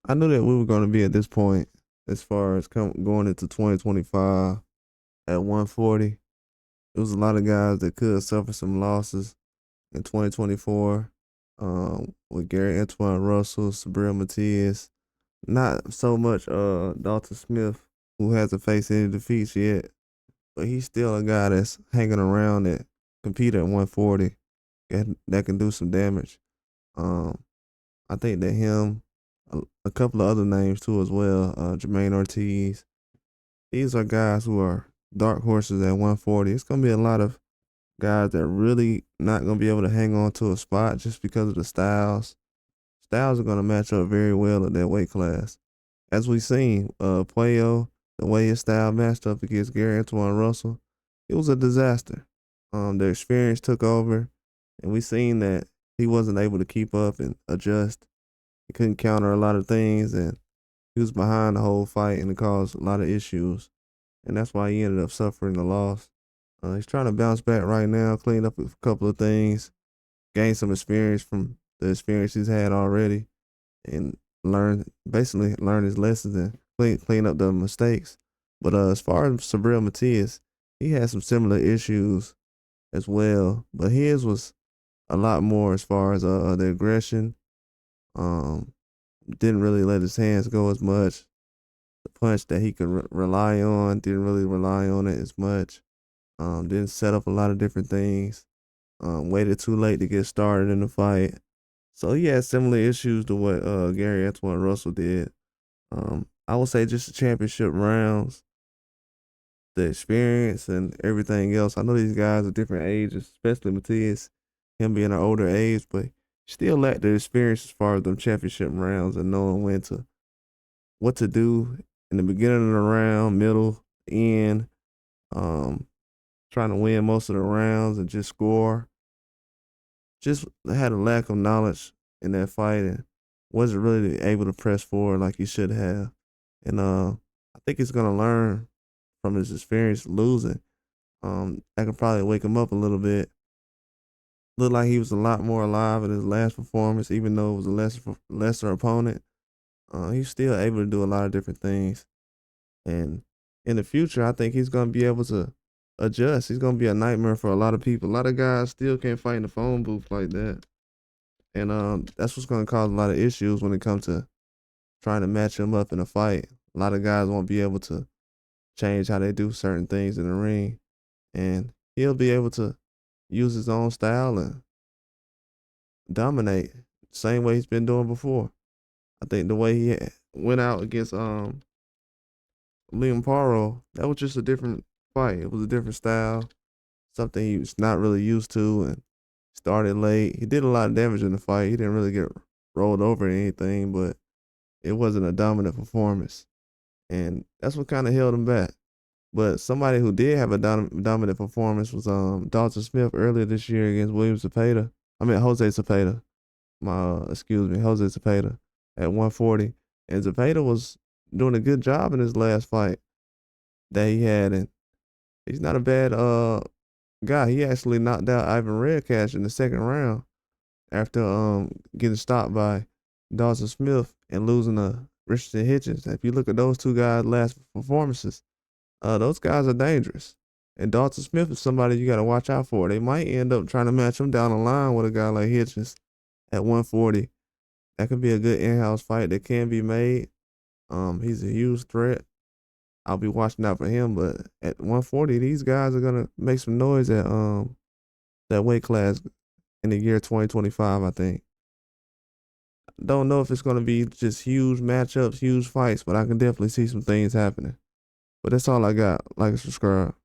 I knew that we were going to be at this point as far as going into 2025 at 140. It was a lot of guys that could suffer some losses in 2024 with Gary Antoine Russell, Sabril Matias. Not so much Dalton Smith, who hasn't faced any defeats yet, but he's still a guy that's hanging around that compete at 140 that can do some damage. Um, I think that him, a couple of other names too as well, Jermaine Ortiz. These are guys who are dark horses at 140. It's gonna be a lot of guys that really not gonna be able to hang on to a spot just because of the styles. Styles are gonna match up very well at that weight class. As we've seen, Puello, the way his style matched up against Gary Antoine Russell, it was a disaster. The experience took over, and we seen that he wasn't able to keep up and adjust. He couldn't counter a lot of things, and he was behind the whole fight, and it caused a lot of issues. And that's why he ended up suffering the loss. He's trying to bounce back right now, clean up a couple of things, gain some experience from the experience he's had already, and basically learn his lessons and clean up the mistakes. But as far as Sabril Matias, he had some similar issues as well, but his was a lot more as far as the aggression. Um, didn't really let his hands go as much. The punch that he could rely on didn't really rely on it as much. Didn't set up a lot of different things. Waited too late to get started in the fight. So he had similar issues to what Gary Antoine Russell did. I would say just the championship rounds, the experience, and everything else. I know these guys are different ages, especially Matias, him being an older age, but still lacked the experience as far as them championship rounds and knowing what to do in the beginning of the round, middle, end, um, trying to win most of the rounds and just score. Just had a lack of knowledge in that fight and wasn't really able to press forward like he should have. And I think he's gonna learn from his experience losing. That could probably wake him up a little bit. Looked like he was a lot more alive in his last performance, even though it was a lesser opponent. He's still able to do a lot of different things. And in the future, I think he's gonna be able to adjust. He's gonna be a nightmare for a lot of people. A lot of guys still can't fight in the phone booth like that. And that's what's gonna cause a lot of issues when it comes to trying to match him up in a fight. A lot of guys won't be able to change how they do certain things in the ring. And he'll be able to use his own style and dominate same way he's been doing before. I think the way he went out against Liam Paro, that was just a different fight. It was a different style, something he was not really used to, and started late. He did a lot of damage in the fight. He didn't really get rolled over or anything, but it wasn't a dominant performance, and that's what kind of held him back. But somebody who did have a dominant performance was Dalton Smith earlier this year against William Zepeda. I mean Jose Zepeda. Excuse me, Jose Zepeda at 140, and Zepeda was doing a good job in his last fight that he had, and he's not a bad guy. He actually knocked out Ivan Redcash in the second round after getting stopped by Dawson Smith and losing to Richardson Hitchens. If you look at those two guys' last performances, those guys are dangerous. And Dalton Smith is somebody you got to watch out for. They might end up trying to match him down the line with a guy like Hitchens at 140. That could be a good in-house fight that can be made. He's a huge threat. I'll be watching out for him, but at 140, these guys are gonna make some noise at that weight class in the year 2025. I think. Don't know if it's gonna be just huge matchups, huge fights, but I can definitely see some things happening. But that's all I got. Like and subscribe.